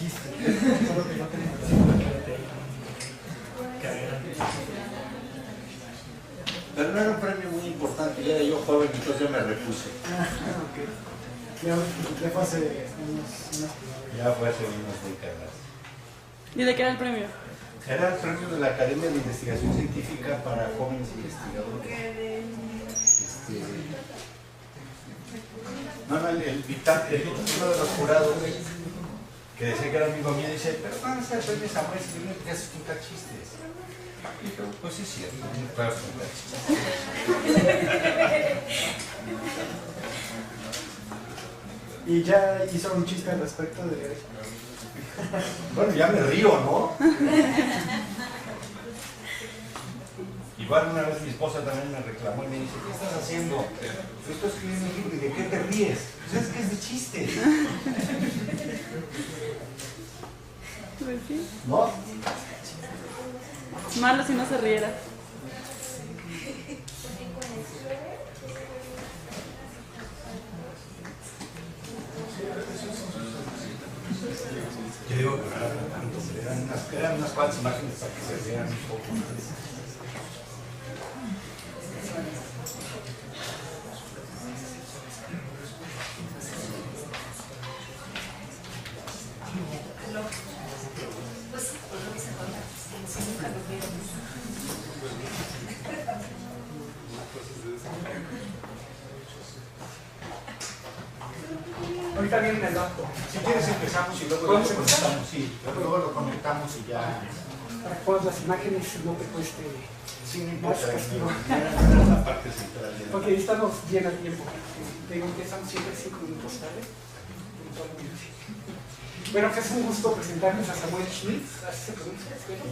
dijiste. Solo que no tengo Pero no era un premio muy importante, ya era yo joven, entonces yo me repuse. Ok. Ya fue hace unas... Ya fue hace unas décadas. ¿Y de qué era el premio? Era el premio de la Academia de Investigación Científica para jóvenes investigadores. Uno de los jurados que decía que era amigo mío dice, pero van a hacer premios a Samuel si no te haces contar chistes. Y yo, pues sí, cierto, no puedo contar chistes. Y ya hizo un chiste al respecto de... Bueno, ya me río, ¿no? Igual una vez mi esposa también me reclamó y me dice, ¿qué estás haciendo? Yo estoy escribiendo un libro, ¿y de qué te ríes? Pues es que es de chiste. Pues sí. ¿No? Malo si no se riera. Yo digo que no era tanto, eran unas cuantas imágenes para que se vean un poco más. Ahorita viene el acto. Si quieres empezamos y luego lo conectamos, sí, luego lo conectamos y ya. Para que pongas las imágenes y no te cueste Sí, no más importa, castigo. la parte central. Ok, estamos bien a tiempo. Te digo que estamos siempre 5 minutos tarde. Bueno, pues es un gusto presentarles a Samuel Schmidt, así se pronuncia, espero.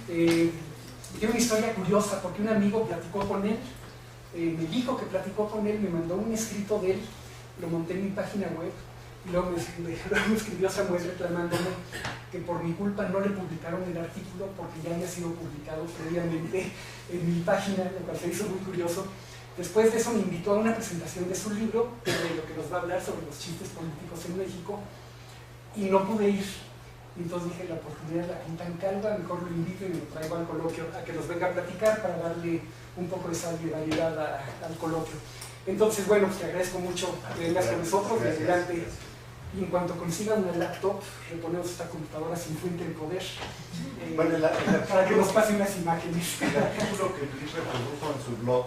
Tiene una historia curiosa porque un amigo platicó con él, me dijo que platicó con él, me mandó un escrito de él, lo monté en mi página web y luego me escribió Samuel reclamándome que por mi culpa no le publicaron el artículo porque ya había sido publicado previamente en mi página, lo cual se hizo muy curioso. Después de eso me invitó a una presentación de su libro, de lo que nos va a hablar sobre los chistes políticos en México, y no pude ir. Entonces dije, la oportunidad la pintan calva, mejor lo invito y me lo traigo al coloquio a que nos venga a platicar para darle un poco de sal y variedad al coloquio. Entonces, bueno, pues te agradezco mucho que vengas con nosotros de adelante. Y en cuanto consigan una laptop, reponemos esta computadora sin fuente de poder, Bueno, para que nos pasen las imágenes. El artículo que Luis reprodujo en su blog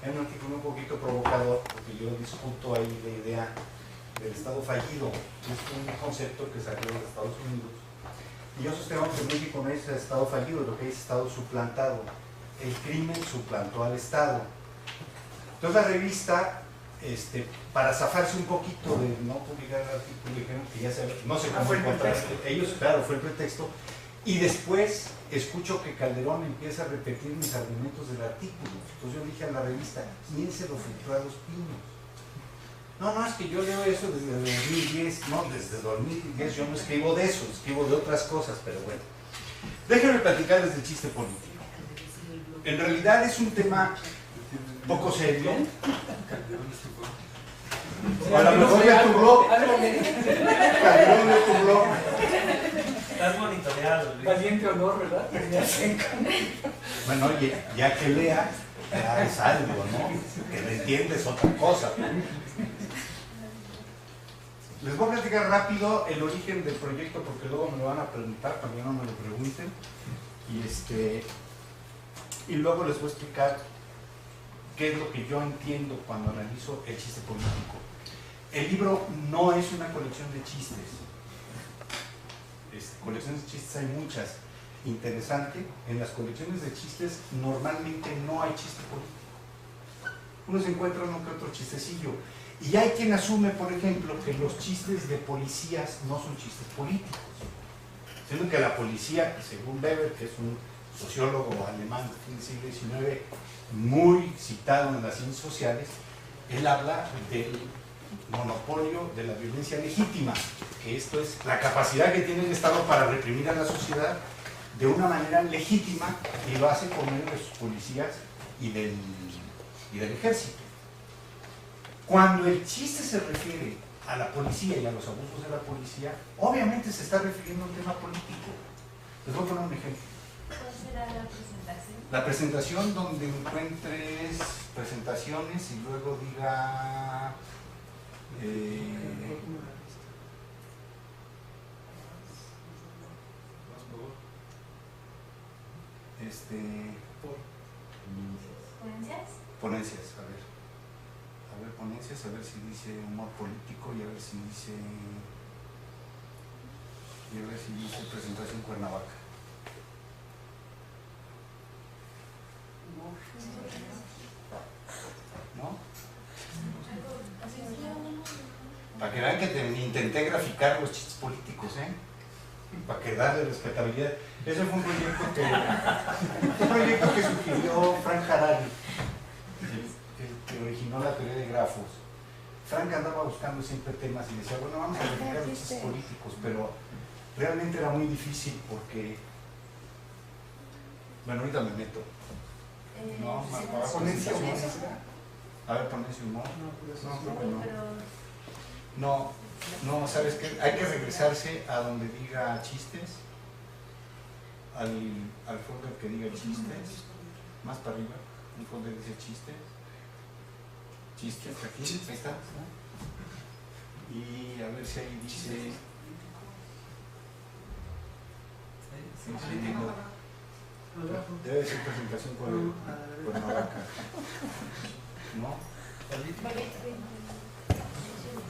es un artículo un poquito provocador, porque yo discuto ahí la idea del Estado fallido. Es un concepto que salió de Estados Unidos. Y yo sostengo que México no es Estado fallido, lo que es Estado suplantado. El crimen suplantó al Estado. Entonces la revista, para zafarse un poquito de no publicar el artículo, dijeron que ya no sé cómo encontrar. Ellos, claro, fue el pretexto. Y después escucho que Calderón empieza a repetir mis argumentos del artículo. Entonces yo dije a la revista, ¿quién se lo filtró a Los Pinos? No, es que yo leo eso desde 2010. No, desde 2010 yo no escribo de eso, escribo de otras cosas, pero bueno. Déjenme platicar desde el chiste político. En realidad es un tema poco serio. A lo mejor de tu blog. Calderón de tu blog. Estás monitoreado. Valiente honor, ¿verdad? Bueno, oye, ya que lea, ya es algo, ¿no? Que le entiendes otra cosa. Les voy a platicar rápido el origen del proyecto porque luego me lo van a preguntar, para que no me lo pregunten. Y luego les voy a explicar qué es lo que yo entiendo cuando analizo el chiste político. El libro no es una colección de chistes. Colecciones de chistes hay muchas. Interesante, en las colecciones de chistes normalmente no hay chiste político. Uno se encuentra uno que otro chistecillo. Y hay quien asume, por ejemplo, que los chistes de policías no son chistes políticos, sino que la policía, según Weber, que es un sociólogo alemán del fin del siglo XIX, muy citado en las ciencias sociales, él habla del monopolio de la violencia legítima, que esto es la capacidad que tiene el Estado para reprimir a la sociedad de una manera legítima, y lo hace por medio de sus policías y del ejército. Cuando el chiste se refiere a la policía y a los abusos de la policía, obviamente se está refiriendo a un tema político. Les voy a poner un ejemplo. ¿Cuál será la presentación? La presentación donde encuentres presentaciones y luego diga ¿Ponencias? ponencias, a ver ponencias, a ver si dice humor político y a ver si dice presentación Cuernavaca. ¿No? Para que vean que intenté graficar los chistes políticos, para que darle respetabilidad. Ese fue un proyecto que sugirió Frank Harari, que originó la teoría de grafos. Frank andaba buscando siempre temas y decía, bueno, vamos a graficar los chistes políticos, pero realmente era muy difícil porque, bueno, ahorita me meto. No, más para abajo. Ponencia humor. A ver, ponencia humor. No, creo que no. Pero No, ¿sabes qué? Hay que regresarse a donde diga chistes, al folder que diga chistes, más para arriba, un folder dice chistes, aquí, ahí está. Y a ver si ahí dice... Debe decir presentación Cuernavaca, ¿no?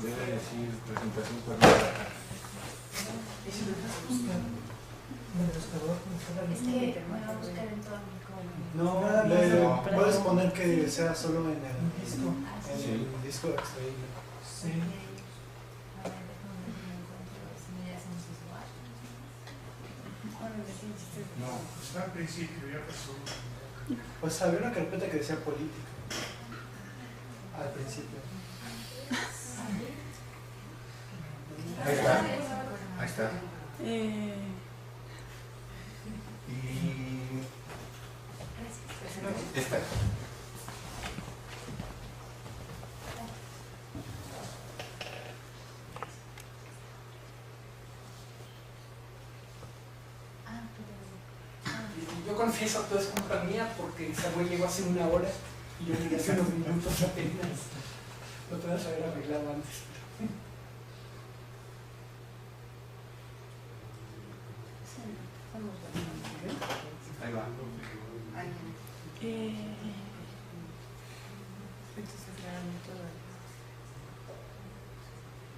Debe decir presentación Cuernavaca. es que me va a buscar en todo mi No, No. puedes poner que sea solo en el disco, en Sí. el disco extraíble. Sí. A ver, déjame ver si me encuentro. Si me hacemos igual. No. Está al principio, ya pasó. Pues había una carpeta que decía política al principio. Ahí está. Ahí está. Y esta. Yo confieso, todo es culpa mía porque Samuel llegó hace una hora y yo llegué hace unos minutos apenas. Lo podías haber arreglado antes. Ahí va.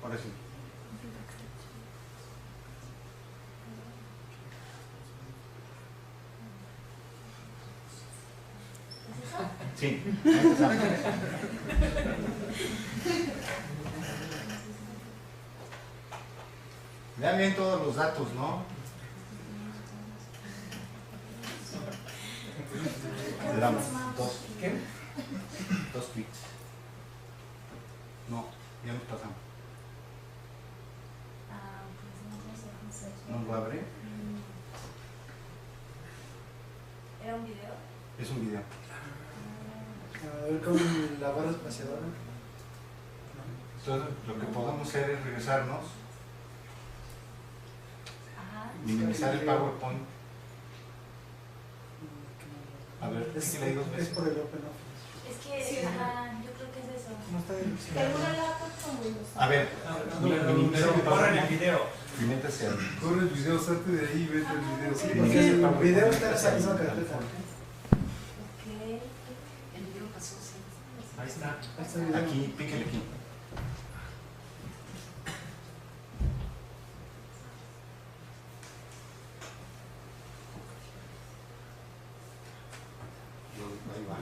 Ahora sí. Sí. Vean bien todos los datos, ¿no? Le damos ¿Qué? dos clics. No, ya nos pasamos. ¿No lo abre? ¿Era un video? Es un video. A ver con la barra espaciadora. Entonces, lo que podemos hacer es regresarnos, Ajá. minimizar el PowerPoint. A ver, Es, píquele ahí dos es veces. por el Open Office. Es que, ajá, yo creo que es eso. No está bien. Tengo una laptop con Windows. A ver, minimiza el Corren el PowerPoint video. y métase ahí. Corre el video, salte de ahí y vete el video. Sí, Sí, porque sí. el video está en esa misma carpeta. Ok. El video pasó, sí. Ahí está. Ahí está el video. Aquí, píquele aquí. Ahí va.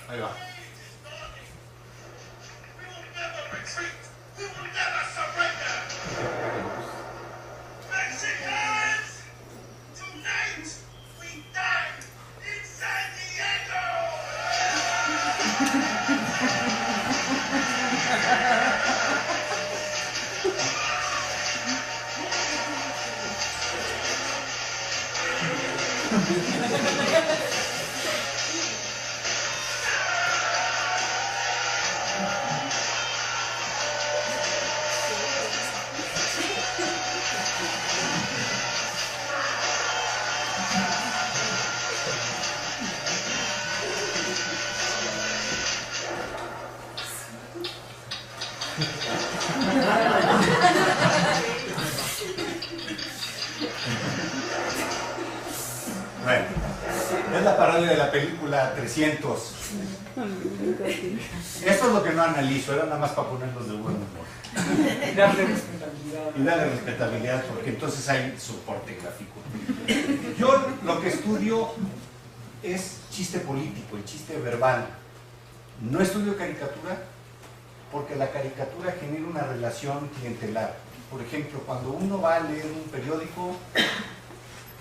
Ahí va. Bueno, es la parodia de la película 300. Esto es lo que no analizo, era nada más para ponerlos de buen humor. Y darle respetabilidad. Y darle respetabilidad, porque entonces hay soporte gráfico. Yo lo que estudio es chiste político, el chiste verbal. No estudio caricatura porque la caricatura genera una relación clientelar. Por ejemplo, cuando uno va a leer un periódico,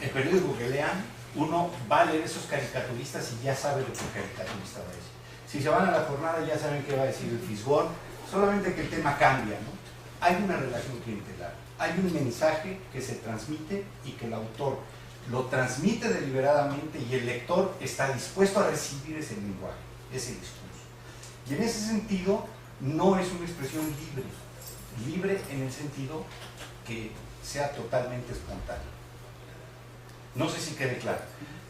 el periódico que lean, uno va a leer esos caricaturistas y ya sabe lo que el caricaturista va a decir. Si se van a la jornada ya saben qué va a decir el fisgón, solamente que el tema cambia, ¿no? Hay una relación clientelar, hay un mensaje que se transmite y que el autor lo transmite deliberadamente y el lector está dispuesto a recibir ese lenguaje, ese discurso. Y en ese sentido no es una expresión libre, libre en el sentido que sea totalmente espontánea. No sé si quede claro.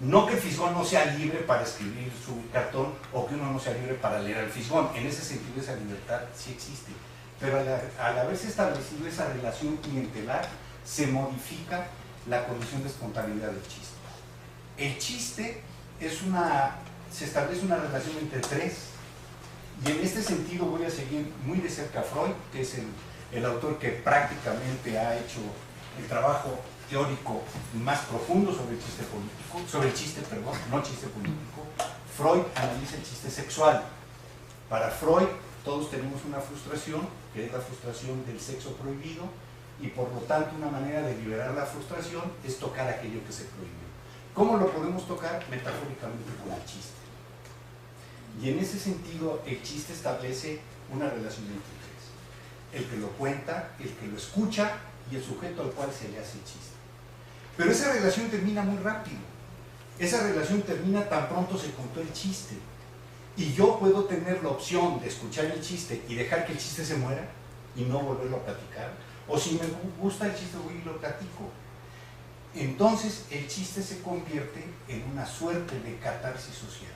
No que el fisgón no sea libre para escribir su cartón o que uno no sea libre para leer al fisgón. En ese sentido esa libertad sí existe. Pero al haberse establecido esa relación clientelar, se modifica la condición de espontaneidad del chiste. El chiste se establece una relación entre tres. Y en este sentido voy a seguir muy de cerca a Freud, que es el autor que prácticamente ha hecho el trabajo teórico más profundo sobre el chiste político, no chiste político. Freud analiza el chiste sexual. Para Freud todos tenemos una frustración, que es la frustración del sexo prohibido, y por lo tanto una manera de liberar la frustración es tocar aquello que se prohibió. ¿Cómo lo podemos tocar? Metafóricamente con el chiste. Y en ese sentido el chiste establece una relación entre tres. El que lo cuenta, el que lo escucha y el sujeto al cual se le hace el chiste. Pero esa relación termina muy rápido. Esa relación termina tan pronto se contó el chiste. Y yo puedo tener la opción de escuchar el chiste y dejar que el chiste se muera y no volverlo a platicar. O si me gusta el chiste, voy y lo platico. Entonces el chiste se convierte en una suerte de catarsis social.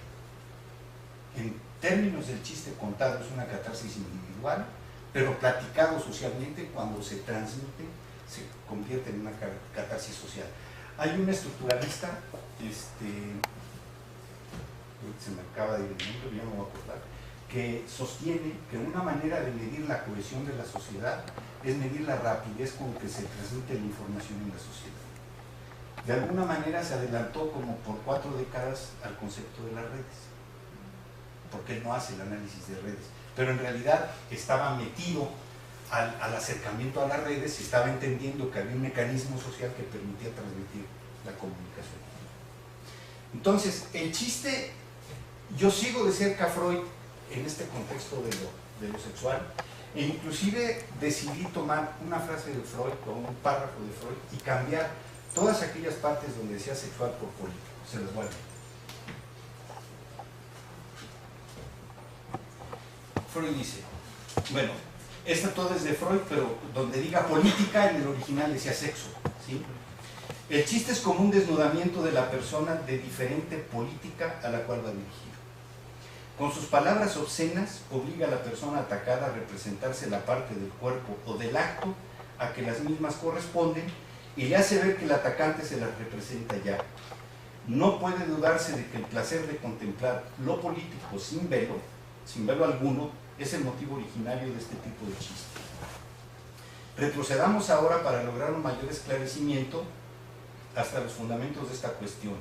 En términos del chiste contado es una catarsis individual, pero platicado socialmente cuando se transmite se convierte en una catarsis social. Hay un estructuralista, se me acaba de ir el nombre, ya no me voy a acordar, que sostiene que una manera de medir la cohesión de la sociedad es medir la rapidez con que se transmite la información en la sociedad. De alguna manera se adelantó como por 4 décadas al concepto de las redes, porque él no hace el análisis de redes, pero en realidad estaba metido al acercamiento a las redes y estaba entendiendo que había un mecanismo social que permitía transmitir la comunicación. Entonces, el chiste, yo sigo de cerca a Freud en este contexto de lo sexual, e inclusive decidí tomar una frase de Freud o un párrafo de Freud y cambiar todas aquellas partes donde decía sexual por político. Se las voy a leer. Freud dice, bueno, esta todo es de Freud, pero donde diga política, en el original decía sexo, ¿sí? El chiste es como un desnudamiento de la persona de diferente política a la cual va dirigido. Con sus palabras obscenas, obliga a la persona atacada a representarse la parte del cuerpo o del acto a que las mismas corresponden y le hace ver que el atacante se las representa ya. No puede dudarse de que el placer de contemplar lo político sin velo alguno, es el motivo originario de este tipo de chiste. Retrocedamos ahora para lograr un mayor esclarecimiento hasta los fundamentos de esta cuestión.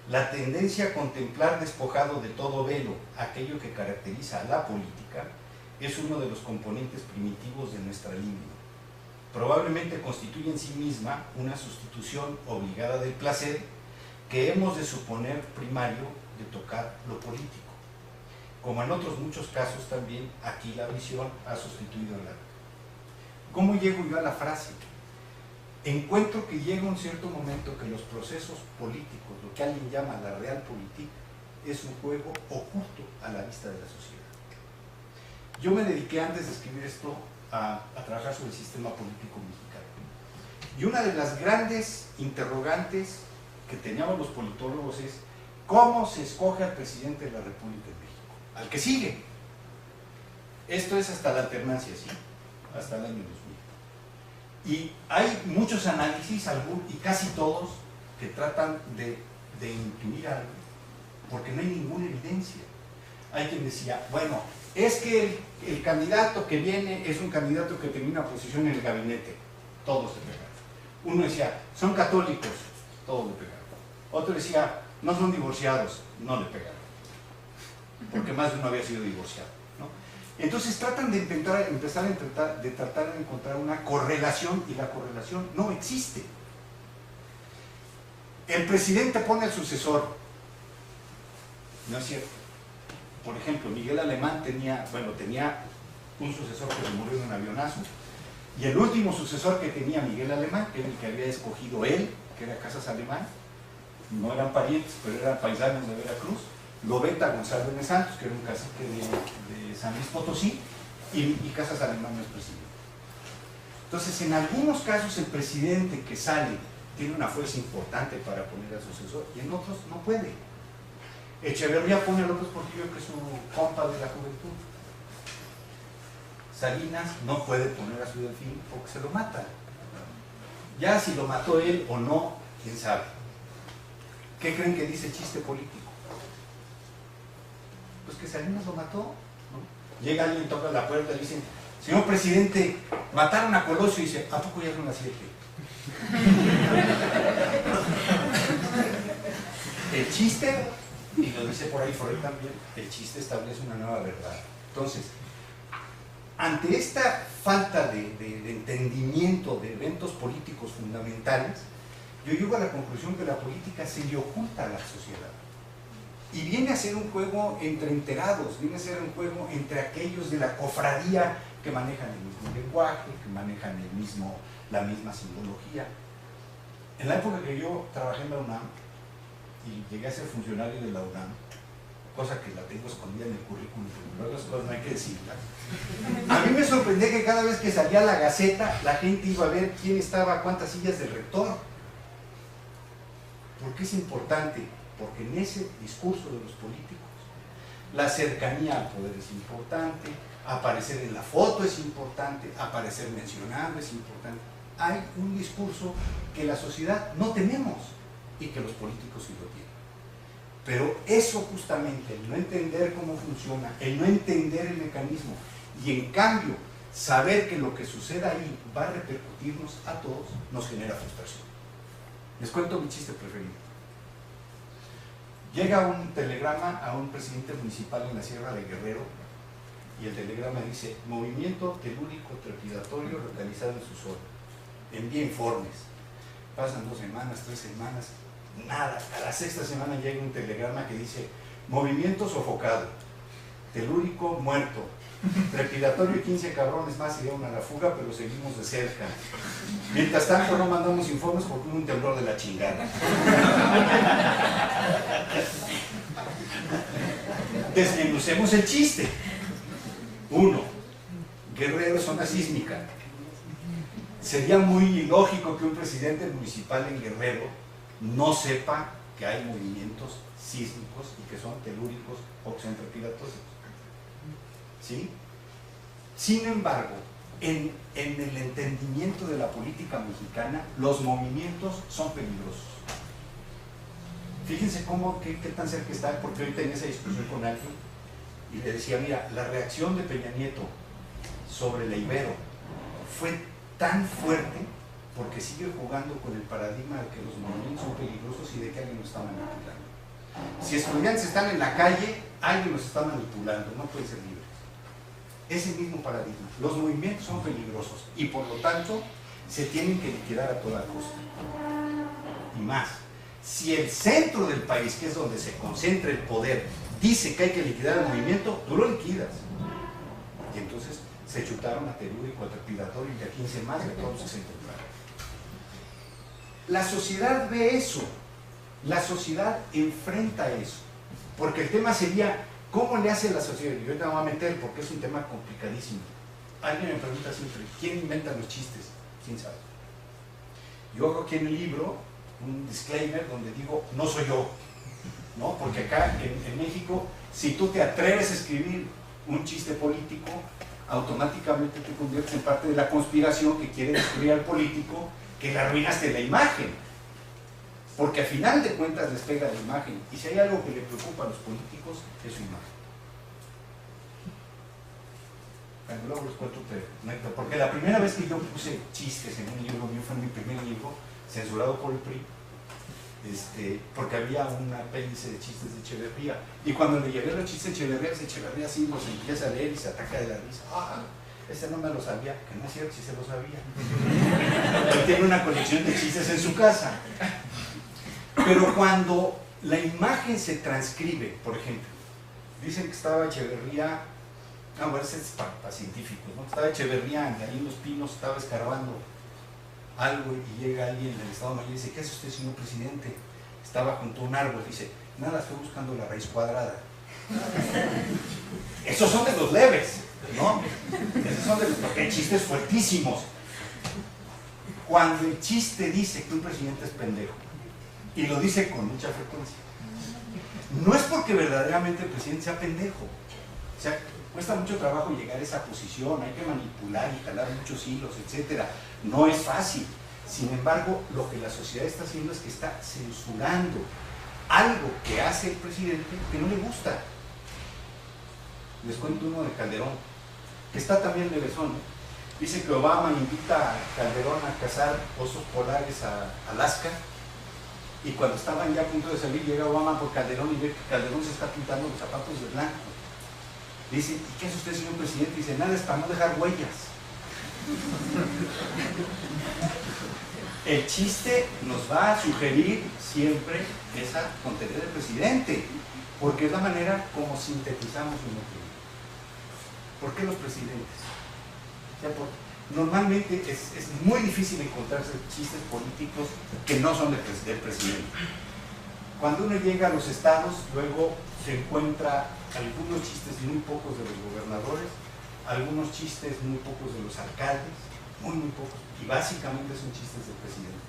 La tendencia a contemplar despojado de todo velo aquello que caracteriza a la política es uno de los componentes primitivos de nuestra línea. Probablemente constituye en sí misma una sustitución obligada del placer que hemos de suponer primario de tocar lo político. Como en otros muchos casos también, aquí la visión ha sustituido al arte. ¿Cómo llego yo a la frase? Encuentro que llega un cierto momento que los procesos políticos, lo que alguien llama la realpolitik, es un juego oculto a la vista de la sociedad. Yo me dediqué antes de escribir esto a trabajar sobre el sistema político mexicano. Y una de las grandes interrogantes que teníamos los politólogos es ¿cómo se escoge al presidente de la República de México? Al que sigue. Esto es hasta la alternancia, ¿sí? hasta el año 2000. Y hay muchos análisis, y casi todos, que tratan de incluir algo, porque no hay ninguna evidencia. Hay quien decía, bueno, es que el candidato que viene es un candidato que tenía una posición en el gabinete, todos le pegaron. Uno decía, son católicos, todos le pegaron. Otro decía, no son divorciados, no le pegaron, porque más de uno había sido divorciado, ¿no? Entonces tratan de tratar de encontrar una correlación, y la correlación no existe. El presidente pone al sucesor, no es cierto. Por ejemplo, Miguel Alemán tenía un sucesor que se murió en un avionazo, y el último sucesor que tenía Miguel Alemán, que era el que había escogido él, que era Casas Alemán, no eran parientes, pero eran paisanos de Veracruz, lo veta Gonzalo M. Santos, que era un cacique de San Luis Potosí, y Casas Alemán no es presidente. Entonces, en algunos casos el presidente que sale tiene una fuerza importante para poner al sucesor, y en otros no puede. Echeverría pone a López Portillo, que es su compa de la juventud. Salinas no puede poner a su Delfín porque se lo mata. Ya si lo mató él o no, quién sabe. ¿Qué creen que dice chiste político? Pues que Salinas lo mató, ¿no? Llega alguien, toca la puerta y dice, señor presidente, mataron a Colosio, y dice, ¿a poco ya son las 7? El chiste, y lo dice por ahí Freud también, el chiste establece una nueva verdad. Entonces, ante esta falta de entendimiento de eventos políticos fundamentales, yo llego a la conclusión que la política se le oculta a la sociedad. Y viene a ser un juego entre enterados, viene a ser un juego entre aquellos de la cofradía que manejan el mismo lenguaje, que manejan la misma simbología. En la época que yo trabajé en la UNAM, y llegué a ser funcionario de la UNAM, cosa que la tengo escondida en el currículum, pero las cosas no hay que decirlas. A mí me sorprendía que cada vez que salía la Gaceta, la gente iba a ver quién estaba, cuántas sillas del rector. ¿Por qué es importante? Porque en ese discurso de los políticos, la cercanía al poder es importante, aparecer en la foto es importante, aparecer mencionado es importante. Hay un discurso que la sociedad no tenemos y que los políticos sí lo tienen. Pero eso justamente, el no entender cómo funciona, el no entender el mecanismo, y en cambio saber que lo que suceda ahí va a repercutirnos a todos, nos genera frustración. Les cuento mi chiste preferido. Llega un telegrama a un presidente municipal en la Sierra de Guerrero, y el telegrama dice: movimiento telúrico trepidatorio localizado en su zona, envía informes. Pasan 2 semanas, 3 semanas, nada. A la 6ª semana llega un telegrama que dice: movimiento sofocado, telúrico muerto, trepidatorio y 15 cabrones más se dieron a la fuga, pero seguimos de cerca. Mientras tanto no mandamos informes porque hubo un temblor de la chingada. Desmenucemos el chiste. 1. Guerrero es zona sísmica. Sería muy ilógico que un presidente municipal en Guerrero no sepa que hay movimientos sísmicos y que son telúricos o que son trepidatorios. ¿Sí? Sin embargo, en el entendimiento de la política mexicana, los movimientos son peligrosos. Fíjense qué tan cerca está, porque hoy tenía esa discusión con alguien y le decía: mira, la reacción de Peña Nieto sobre la Ibero fue tan fuerte porque sigue jugando con el paradigma de que los movimientos son peligrosos y de que alguien los está manipulando. Si estudiantes están en la calle, alguien los está manipulando, no pueden ser libres. Ese mismo paradigma. Los movimientos son peligrosos y por lo tanto se tienen que liquidar a toda costa. Y más, si el centro del país, que es donde se concentra el poder, dice que hay que liquidar el movimiento, tú lo liquidas. Y entonces se chutaron a telúrico, a trepidatorio y a 15 más, y a todos se encontraron. La sociedad ve eso, la sociedad enfrenta eso, porque el tema sería: ¿cómo le hace la sociedad? Y yo te voy a meter porque es un tema complicadísimo. Alguien me pregunta siempre: ¿quién inventa los chistes? ¿Quién sabe? Yo hago aquí en el libro un disclaimer donde digo: no soy yo, ¿no? Porque acá en México, si tú te atreves a escribir un chiste político, automáticamente te conviertes en parte de la conspiración que quiere destruir al político, que le arruinaste la imagen. Porque al final de cuentas les pega la imagen. Y si hay algo que le preocupa a los políticos, es su imagen. Bueno, luego les cuento porque la primera vez que yo puse chistes en un libro mío fue en mi primer libro, censurado por el PRI, porque había un apéndice de chistes de Echeverría. Y cuando le llevé los chistes de Echeverría así los empieza a leer y se ataca de la risa. ¡Ah! Este no me lo sabía, que no es cierto, si se lo sabía. Él tiene una colección de chistes en su casa. Pero cuando la imagen se transcribe, por ejemplo, dicen que estaba Echeverría, bueno, ese es para científicos, ¿no? Estaba Echeverría ahí en Los Pinos, estaba escarbando algo y llega alguien del Estado Mayor y dice, ¿qué hace usted, señor presidente? Estaba junto a un árbol, dice, nada, estoy buscando la raíz cuadrada. Esos son de los leves, ¿no? Esos son de los, porque hay chistes fuertísimos. Cuando el chiste dice que un presidente es pendejo, y lo dice con mucha frecuencia, no es porque verdaderamente el presidente sea pendejo. O sea, cuesta mucho trabajo llegar a esa posición, hay que manipular y jalar muchos hilos, etc. No es fácil. Sin embargo, lo que la sociedad está haciendo es que está censurando algo que hace el presidente que no le gusta. Les cuento uno de Calderón, que está también de besón. Dice que Obama invita a Calderón a cazar osos polares a Alaska, y cuando estaban ya a punto de salir, llega Obama por Calderón y ve que Calderón se está pintando los zapatos de blanco. Dice, ¿y qué hace usted, señor presidente? Dice, nada, es para no dejar huellas. El chiste nos va a sugerir siempre esa tontería del presidente, porque es la manera como sintetizamos un opinión. ¿Por qué los presidentes? O sea, normalmente es muy difícil encontrarse chistes políticos que no son del presidente. Cuando uno llega a los estados, luego se encuentra algunos chistes muy pocos de los gobernadores, algunos chistes muy pocos de los alcaldes, muy pocos, y básicamente son chistes del presidente.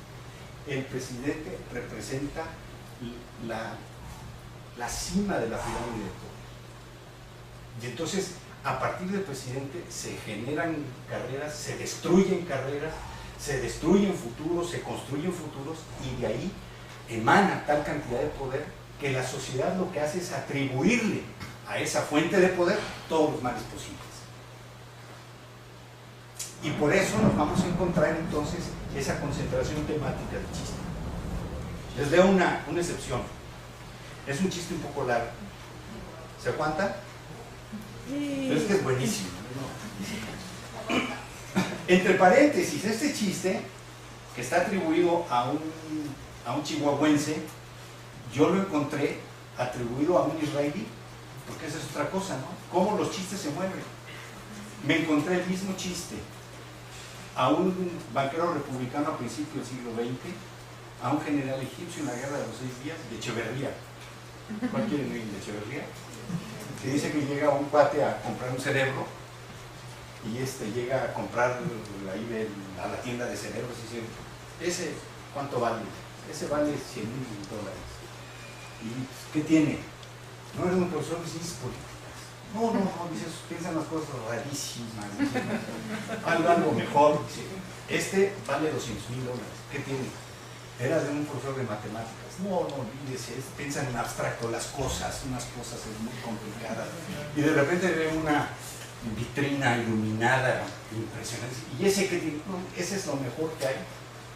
El presidente representa la cima de la pirámide de todo. Y entonces, a partir del presidente se generan carreras, se destruyen futuros, se construyen futuros, y de ahí emana tal cantidad de poder que la sociedad lo que hace es atribuirle a esa fuente de poder todos los males posibles. Y por eso nos vamos a encontrar entonces esa concentración temática del chiste. Les leo una excepción. Es un chiste un poco largo. ¿Se aguanta? Pero es que es buenísimo, ¿no? Entre paréntesis, este chiste, que está atribuido a un chihuahuense, yo lo encontré atribuido a un israelí, porque esa es otra cosa, ¿no? Cómo los chistes se mueven. Me encontré el mismo chiste a un banquero republicano a principios del siglo XX, a un general egipcio en la guerra de los 6 días, de Echeverría. ¿Cuál quieren oír de Echeverría? Que dice que llega un cuate a comprar un cerebro y llega a comprar ahí a la tienda de cerebros y dice, ¿ese cuánto vale? Ese vale $100,000. ¿Y qué tiene? No eres un profesor de ciencias políticas. No, dice, piensan las cosas rarísimas. Algo mejor. Dice, vale $200,000. ¿Qué tiene? Era de un profesor de matemáticas. No, olvídese, piensan en abstracto las cosas, unas cosas muy complicadas. Y de repente ve una vitrina iluminada, impresionante. ¿Y ese que tiene? No, ese es lo mejor que hay.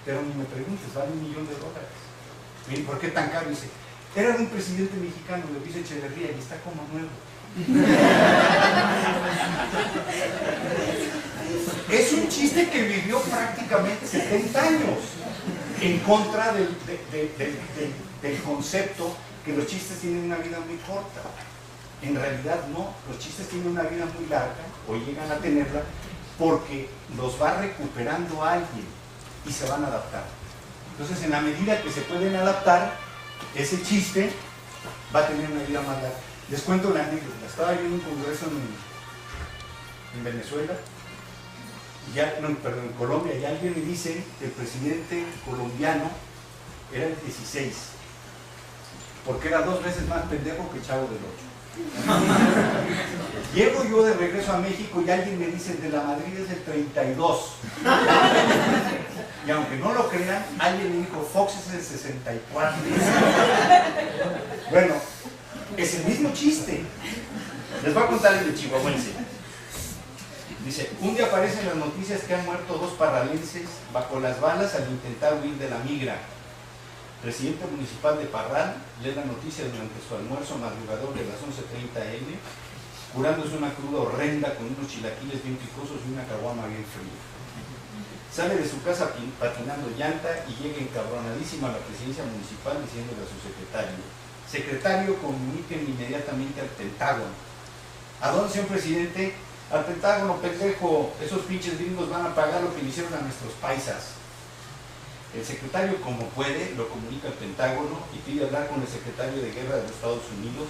Pero ni me preguntes, vale $1,000,000. ¿Y por qué tan caro? Dice, era de un presidente mexicano, de Luis Echeverría, y está como nuevo. Es un chiste que vivió prácticamente 70 años en contra del concepto que los chistes tienen una vida muy corta. En realidad no, los chistes tienen una vida muy larga, o llegan a tenerla, porque los va recuperando alguien y se van a adaptar. Entonces, en la medida que se pueden adaptar, ese chiste va a tener una vida más larga. Les cuento la anécdota. Estaba yo en un congreso en Venezuela, en Colombia, y alguien me dice que el presidente colombiano era el 16, porque era 2 veces más pendejo que el Chavo del 8. Llego yo de regreso a México y alguien me dice, de la Madrid es el 32. Y aunque no lo crean, alguien me dijo, Fox es el 64. Bueno, es el mismo chiste. Les voy a contar el de chihuahuense. Dice, un día aparecen las noticias que han muerto 2 parralenses bajo las balas al intentar huir de la migra. Presidente municipal de Parral lee la noticia durante su almuerzo madrugador de las 11:30 am, curándose una cruda horrenda con unos chilaquiles bien picosos y una caguama bien fría. Sale de su casa patinando llanta y llega encabronadísima a la presidencia municipal diciéndole a su secretario, secretario, comuníquenme inmediatamente al Pentágono. ¿A dónde, señor presidente? Al Pentágono, pendejo, esos pinches gringos van a pagar lo que le hicieron a nuestros paisas. El secretario, como puede, lo comunica al Pentágono y pide hablar con el secretario de Guerra de los Estados Unidos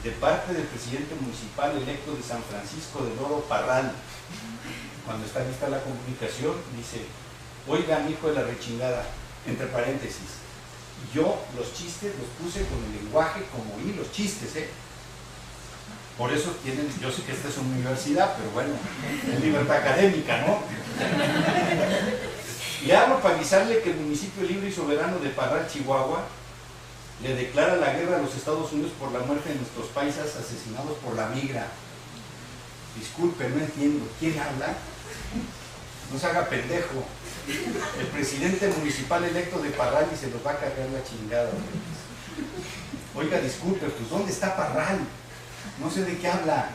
de parte del presidente municipal electo de San Francisco del Oro, Parral. Cuando está lista la comunicación, dice, oigan, hijo de la rechingada, entre paréntesis, yo los chistes los puse con el lenguaje como oí los chistes, Por eso tienen, yo sé que esta es una universidad, pero bueno, es libertad académica, ¿no? Le hablo para avisarle que el municipio libre y soberano de Parral, Chihuahua, le declara la guerra a los Estados Unidos por la muerte de nuestros paisas asesinados por la migra. Disculpe, no entiendo. ¿Quién habla? No se haga pendejo. El presidente municipal electo de Parral y se los va a cargar la chingada. Oiga, disculpe, pues ¿dónde está Parral? No sé de qué habla.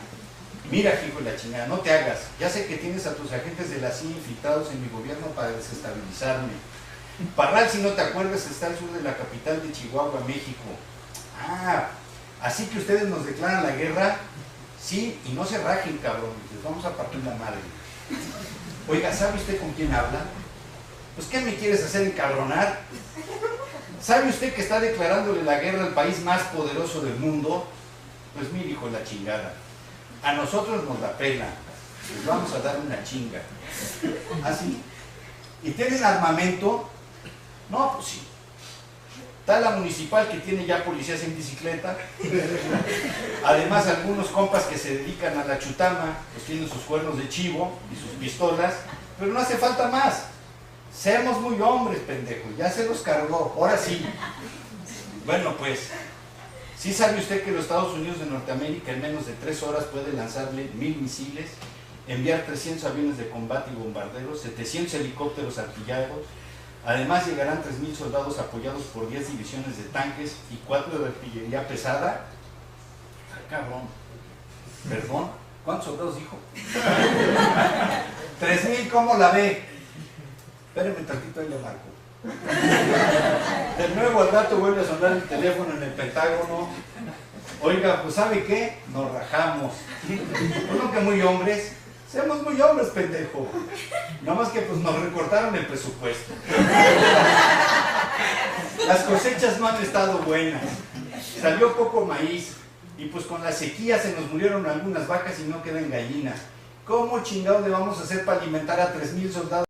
Mira, hijo de la chingada, no te hagas. Ya sé que tienes a tus agentes de la CIA infiltrados en mi gobierno para desestabilizarme. Parral, si no te acuerdas, está al sur de la capital de Chihuahua, México. Ah, así que ustedes nos declaran la guerra. Sí, y no se rajen, cabrón, les vamos a partir la madre. Oiga, ¿sabe usted con quién habla? Pues, ¿qué me quieres hacer encabronar? ¿Sabe usted que está declarándole la guerra al país más poderoso del mundo? Pues mire, hijo de la chingada, a nosotros nos la pela, les vamos a dar una chinga. ¿Así? ¿Y tienen armamento? No, pues sí. Está la municipal que tiene ya policías en bicicleta. Además, algunos compas que se dedican a la chutama, pues tienen sus cuernos de chivo y sus pistolas, pero no hace falta más. Seamos muy hombres, pendejo, ya se los cargó, ahora sí. Bueno, pues, ¿sí sabe usted que los Estados Unidos de Norteamérica en menos de 3 horas puede lanzarle 1000 misiles, enviar 300 aviones de combate y bombarderos, 700 helicópteros artillados? Además llegarán 3000 soldados apoyados por 10 divisiones de tanques y 4 de artillería pesada. ¡Ah, cabrón! ¿Perdón? ¿Cuántos soldados dijo? 3000, ¿cómo la ve? Espérame un tantito, ahí le marco. De nuevo al rato vuelve a sonar el teléfono en el Pentágono. Oiga, pues ¿sabe qué? Nos rajamos. Uno que muy hombres. Seamos muy hombres, pendejo. Nada más que pues nos recortaron el presupuesto. Las cosechas no han estado buenas. Salió poco maíz. Y pues con la sequía se nos murieron algunas vacas y no quedan gallinas. ¿Cómo chingados le vamos a hacer para alimentar a 3000 soldados?